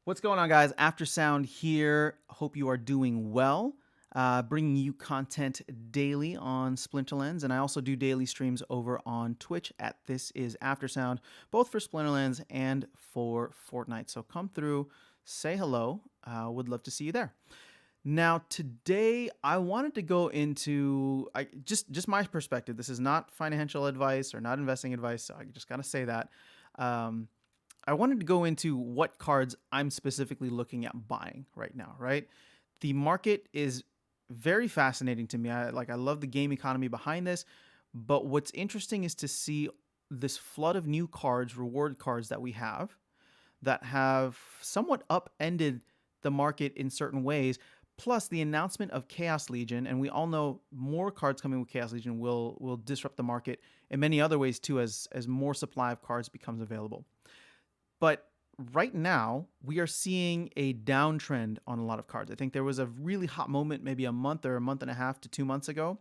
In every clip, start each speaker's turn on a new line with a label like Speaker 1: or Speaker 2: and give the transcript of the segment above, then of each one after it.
Speaker 1: What's going on, guys? After Sound here. Hope you are doing well. Bringing you content daily on Splinterlands, and I also do daily streams over on Twitch at This Is After Sound, both for Splinterlands and for Fortnite. So come through, say hello. Would love to see you there. Now, today I wanted to go into just my perspective. This is not financial advice or not investing advice, so I just gotta say that. Um, I wanted to go into what cards I'm specifically looking at buying right now, right? The market is very fascinating to me. I love the game economy behind this, but what's interesting is to see this flood of new cards, reward cards that have somewhat upended the market in certain ways. Plus the announcement of Chaos Legion, and we all know more cards coming with Chaos Legion will disrupt the market in many other ways too, as more supply of cards becomes available. But right now, we are seeing a downtrend on a lot of cards. I think there was a really hot moment, maybe a month or a month and a half to 2 months ago,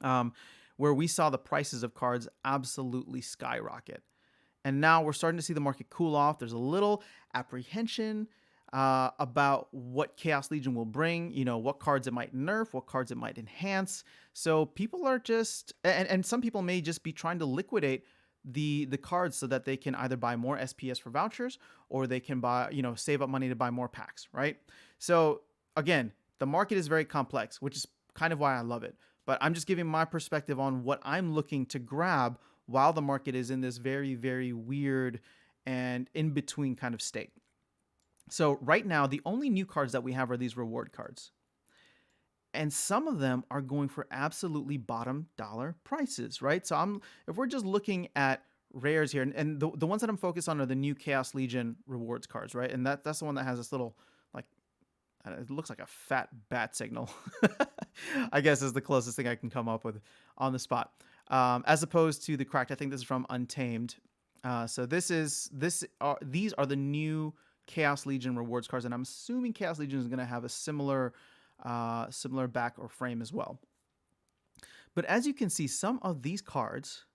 Speaker 1: um, where we saw the prices of cards absolutely skyrocket. And now we're starting to see the market cool off. There's a little apprehension about what Chaos Legion will bring, what cards it might nerf, what cards it might enhance. So people are just, and some people may just be trying to liquidate the cards so that they can either buy more SPS for vouchers or they can buy, save up money to buy more packs, right? So again, the market is very complex, which is kind of why I love it. But I'm just giving my perspective on what I'm looking to grab while the market is in this very, very weird and in between kind of state. So right now, the only new cards that we have are these reward cards. And some of them are going for absolutely bottom dollar prices, right? So if we're just looking at rares here, and the ones that I'm focused on are the new Chaos Legion rewards cards, right? And that's the one that has this little, like, it looks like a fat bat signal. I guess is the closest thing I can come up with on the spot. As opposed to the cracked, I think this is from Untamed. So these are the new Chaos Legion rewards cards, and I'm assuming Chaos Legion is going to have a similar back or frame as well. But as you can see, some of these cards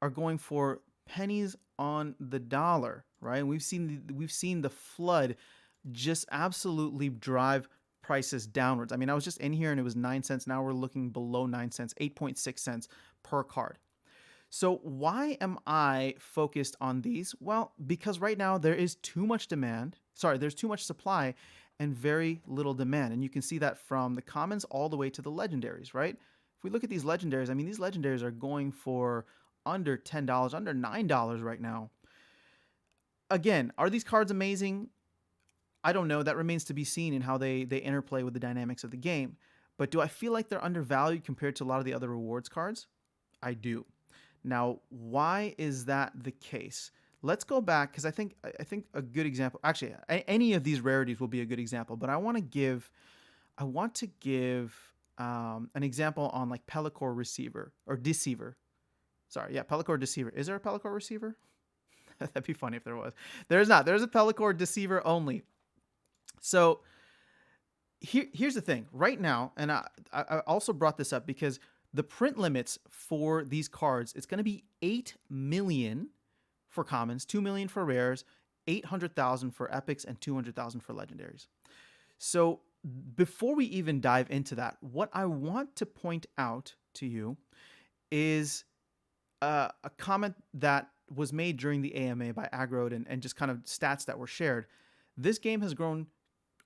Speaker 1: are going for pennies on the dollar, right? And we've seen the flood just absolutely drive prices downwards. I mean, I was just in here and it was 9 cents. Now we're looking below 9 cents, 8.6 cents per card. So why am I focused on these? Well, because right now there is too much demand. Sorry, there's too much supply and very little demand. And you can see that from the commons all the way to the legendaries, right? If we look at these legendaries, I mean, these legendaries are going for under $10, under $9 right now. Again, are these cards amazing? I don't know. That remains to be seen in how they interplay with the dynamics of the game. But do I feel like they're undervalued compared to a lot of the other rewards cards? I do. Now, why is that the case? Let's go back because I think a good example. Actually, any of these rarities will be a good example. But I want to give an example on like Pellicor Receiver or Deceiver. Sorry, yeah, Pellicor Deceiver. Is there a Pellicor Receiver? That'd be funny if there was. There's not. There's a Pellicor Deceiver only. So here's the thing. Right now, and I also brought this up because the print limits for these cards, it's going to be 8 million for commons, 2 million for rares, 800,000 for epics, and 200,000 for legendaries. So before we even dive into that, what I want to point out to you is a comment that was made during the AMA by Aggroed and just kind of stats that were shared. This game has grown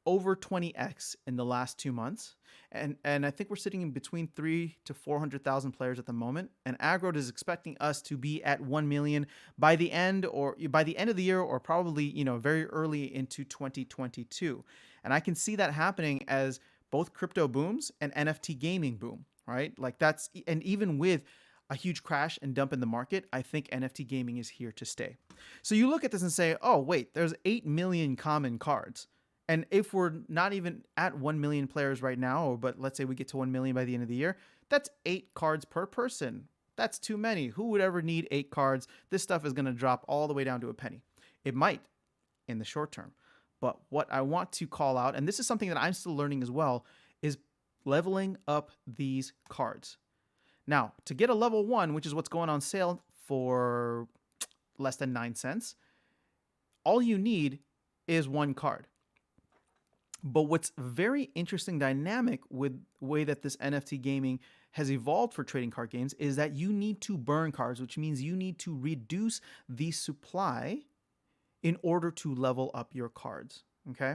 Speaker 1: over 20x in the last 2 months, and I think we're sitting in between 3 to 400,000 players at the moment. And Aggroed is expecting us to be at 1 million by the end of the year, or probably very early into 2022. And I can see that happening as both crypto booms and NFT gaming boom, right? And even with a huge crash and dump in the market, I think NFT gaming is here to stay. So you look at this and say, oh wait, there's 8 million common cards. And if we're not even at 1 million players right now, but let's say we get to 1 million by the end of the year, that's 8 cards per person. That's too many. Who would ever need 8 cards? This stuff is going to drop all the way down to a penny. It might in the short term. But what I want to call out, and this is something that I'm still learning as well, is leveling up these cards. Now, to get a level 1, which is what's going on sale for less than 9 cents, all you need is one card. But what's very interesting dynamic with the way that this NFT gaming has evolved for trading card games is that you need to burn cards, which means you need to reduce the supply in order to level up your cards. Okay.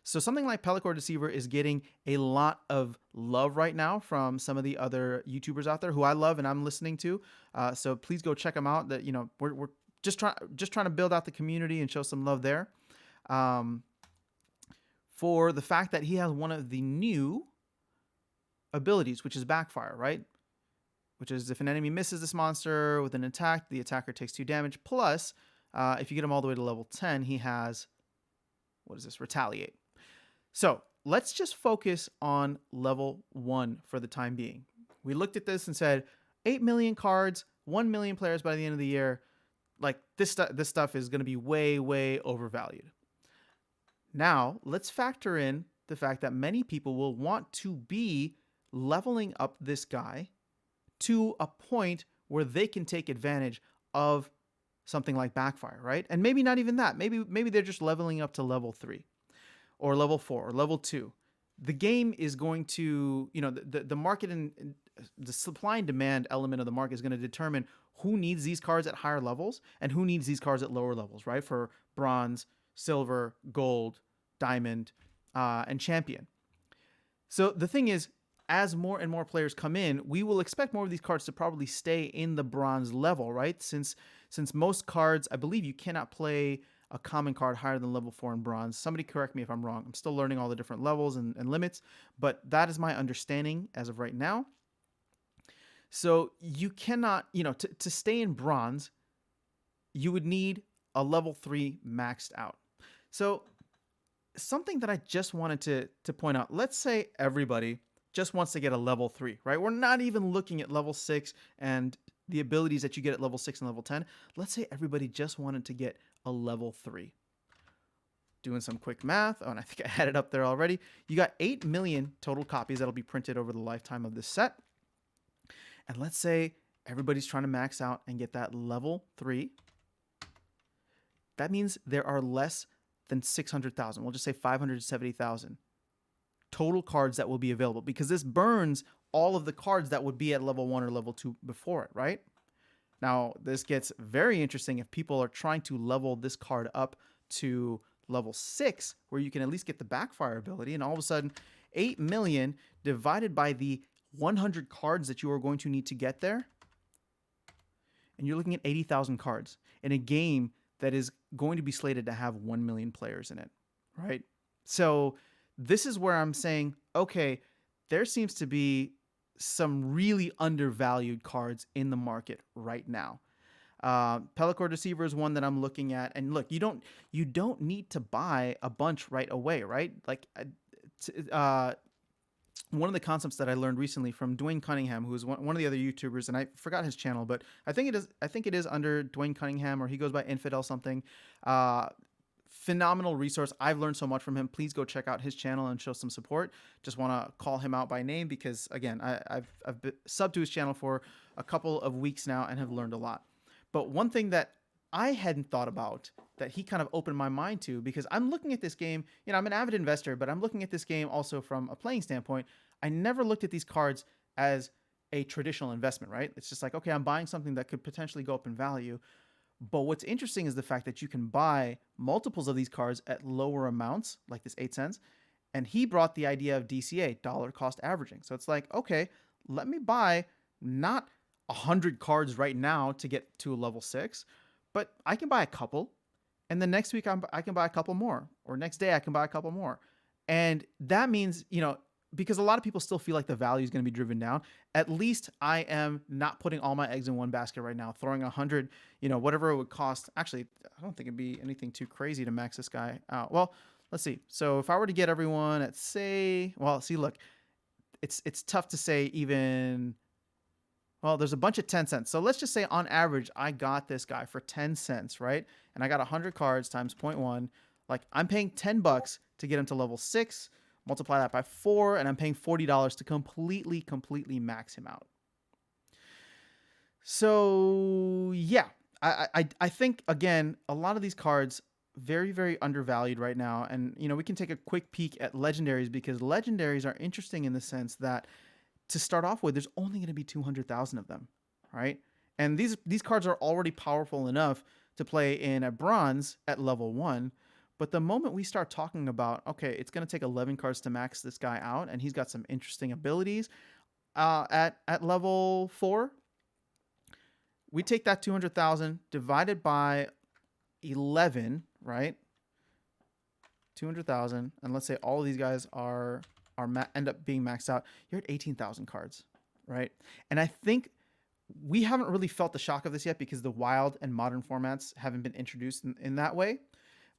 Speaker 1: So something like Pellicore Deceiver is getting a lot of love right now from some of the other YouTubers out there who I love and I'm listening to. So please go check them out. That we're just trying to build out the community and show some love there. For the fact that he has one of the new abilities, which is Backfire, right? Which is if an enemy misses this monster with an attack, the attacker takes 2 damage. Plus, if you get him all the way to level 10, he has, what is this? Retaliate. So let's just focus on level 1 for the time being. We looked at this and said 8 million cards, 1 million players by the end of the year. Like this stuff is going to be way, way overvalued. Now, let's factor in the fact that many people will want to be leveling up this guy to a point where they can take advantage of something like Backfire, right? And maybe not even that. Maybe they're just leveling up to level 3 or level 4 or level 2. The game is going to, the market and the supply and demand element of the market is going to determine who needs these cards at higher levels and who needs these cards at lower levels, right? For bronze, silver, gold, diamond, and champion. So the thing is, as more and more players come in, we will expect more of these cards to probably stay in the bronze level, right? Since most cards, I believe you cannot play a common card higher than level 4 in bronze. Somebody correct me if I'm wrong. I'm still learning all the different levels and limits, but that is my understanding as of right now. So you cannot, to stay in bronze, you would need a level 3 maxed out. So something that I just wanted to point out, let's say everybody just wants to get a level 3, right? We're not even looking at level 6 and the abilities that you get at level 6 and level 10. Let's say everybody just wanted to get a level 3. Doing some quick math. Oh, and I think I had it up there already. You got 8 million total copies that'll be printed over the lifetime of this set. And let's say everybody's trying to max out and get that level 3. That means there are less than 600,000. We'll just say 570,000 total cards that will be available, because this burns all of the cards that would be at level 1 or level 2 before it, right? Now, this gets very interesting if people are trying to level this card up to level 6, where you can at least get the Backfire ability, and all of a sudden 8 million divided by the 100 cards that you are going to need to get there, and you're looking at 80,000 cards in a game that is going to be slated to have 1 million players in it, right? So this is where I'm saying, okay, there seems to be some really undervalued cards in the market right now. Pellicore Deceiver is one that I'm looking at, and look, you don't need to buy a bunch right away, right? Like, one of the concepts that I learned recently from Dwayne Cunningham, who is one of the other YouTubers, and I forgot his channel, but I think it is under Dwayne Cunningham, or he goes by Infidel something. Phenomenal resource. I've learned so much from him. Please go check out his channel and show some support. Just want to call him out by name because, again, I've been subbed to his channel for a couple of weeks now and have learned a lot. But one thing that I hadn't thought about that he kind of opened my mind to, because I'm looking at this game, I'm an avid investor, but I'm looking at this game also from a playing standpoint. I never looked at these cards as a traditional investment, right? It's just like, okay, I'm buying something that could potentially go up in value. But what's interesting is the fact that you can buy multiples of these cards at lower amounts, like this 8 cents. And he brought the idea of DCA, dollar cost averaging. So it's like, okay, let me buy not 100 cards right now to get to a level 6, but I can buy a couple. And then next week I can buy a couple more, or next day I can buy a couple more. And that means, because a lot of people still feel like the value is going to be driven down, at least I am not putting all my eggs in one basket right now, throwing 100, whatever it would cost. Actually, I don't think it'd be anything too crazy to max this guy out. Well, let's see. So if I were to get everyone at, say, well, see, look, it's tough to say even, well, there's a bunch of 10 cents. So let's just say on average, I got this guy for 10 cents, right? And I got 100 cards times 0.1. Like, I'm paying $10 to get him to level 6. Multiply that by 4, and I'm paying $40 to completely max him out. So yeah, I think, again, a lot of these cards very, very undervalued right now. And, we can take a quick peek at legendaries, because legendaries are interesting in the sense that, to start off with, there's only going to be 200,000 of them, right? And these cards are already powerful enough to play in a bronze at level 1. But the moment we start talking about, okay, it's going to take 11 cards to max this guy out, and he's got some interesting abilities at level 4, we take that 200,000 divided by 11, right? 200,000, and let's say all of these guys end up being maxed out. You're at 18,000 cards, right? And I think we haven't really felt the shock of this yet, because the wild and modern formats haven't been introduced in that way.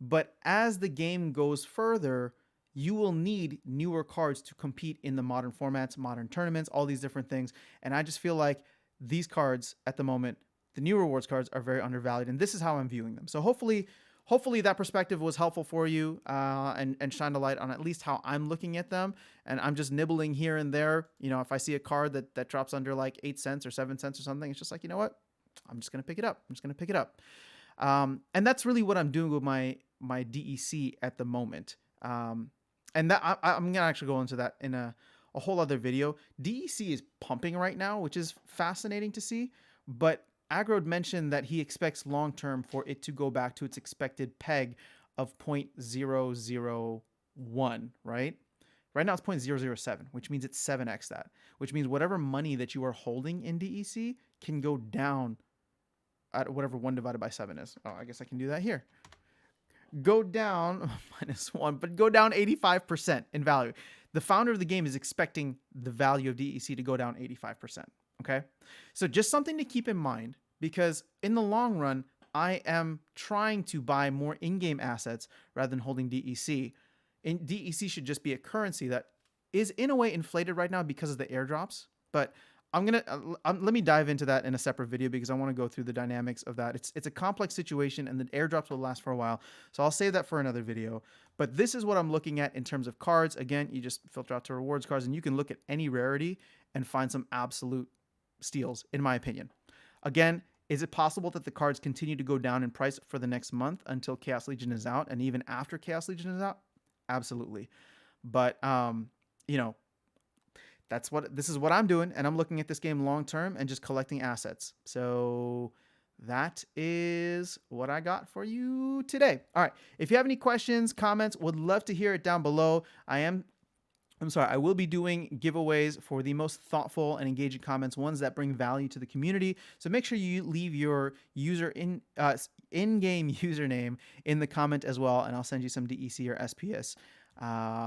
Speaker 1: But as the game goes further, you will need newer cards to compete in the modern formats, modern tournaments, all these different things. And I just feel like these cards at the moment, the new rewards cards, are very undervalued. And this is how I'm viewing them. So hopefully that perspective was helpful for you, and shined a light on at least how I'm looking at them. And I'm just nibbling here and there. If I see a card that drops under like 8 cents or 7 cents or something, it's just like, you know what? I'm just going to pick it up. And that's really what I'm doing with my DEC at the moment. And that I'm going to actually go into that in a whole other video. DEC is pumping right now, which is fascinating to see. But Agrod mentioned that he expects long-term for it to go back to its expected peg of 0.001, right? Right now it's 0.007, which means it's 7x that, which means whatever money that you are holding in DEC can go down at whatever 1 divided by 7 is. Oh, I guess I can do that here. Go down -1, but go down 85% in value. The founder of the game is expecting the value of DEC to go down 85%. Okay. So just something to keep in mind, because in the long run, I am trying to buy more in-game assets rather than holding DEC. And DEC should just be a currency that is in a way inflated right now because of the airdrops. But let me dive into that in a separate video, because I want to go through the dynamics of that. It's a complex situation, and the airdrops will last for a while. So I'll save that for another video. But this is what I'm looking at in terms of cards. Again, you just filter out to rewards cards, and you can look at any rarity and find some absolute steals, in my opinion. Again, is it possible that the cards continue to go down in price for the next month until Chaos Legion is out, and even after Chaos Legion is out? Absolutely. But this is what I'm doing, and I'm looking at this game long term and just collecting assets. So that is what I got for you today. All right. If you have any questions, comments, would love to hear it down below. I will be doing giveaways for the most thoughtful and engaging comments, ones that bring value to the community. So make sure you leave your in-game username in the comment as well, and I'll send you some DEC or SPS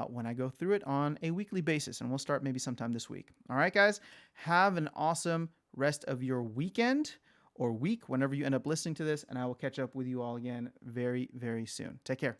Speaker 1: when I go through it on a weekly basis, and we'll start maybe sometime this week. All right, guys, have an awesome rest of your weekend or week whenever you end up listening to this, and I will catch up with you all again very, very soon. Take care.